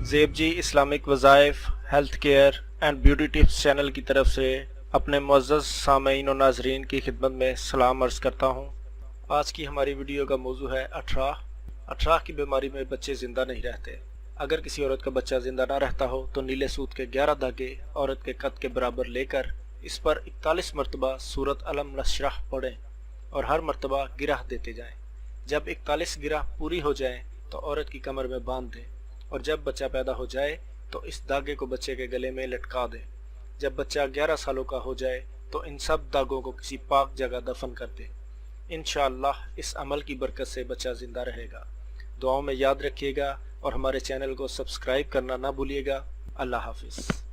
زیب جی اسلامک وظائف، health care and beauty tips channel کی طرف سے اپنے معزز سامعین و ناظرین کی خدمت میں سلام عرض کرتا ہوں۔ آج کی ہماری ویڈیو کا موضوع ہے اٹھراہ کی بیماری میں بچے زندہ نہیں رہتے۔ اگر کسی عورت کا بچہ زندہ نہ رہتا ہو تو نیلے سود کے 11 دھاگے عورت کے قد کے برابر لے کر اس پر 41 مرتبہ سورۃ الم نشرح پڑھیں اور ہر مرتبہ گرہ دیتے جائیں۔ جب 41 گرہ پوری ہو جائیں تو عورت کی کمر میں باندھ دیں اور جب بچہ پیدا ہو جائے تو اس دھاگے کو بچے کے گلے میں لٹکا دیں۔ جب بچہ 11 سالوں کا ہو جائے تو ان سب دھاگوں کو کسی پاک جگہ دفن کر دیں۔ انشاءاللہ اس عمل کی برکت سے بچہ زندہ رہے گا۔ دعاؤں میں یاد رکھیے گا اور ہمارے چینل کو سبسکرائب کرنا نہ بھولیے گا۔ اللہ حافظ۔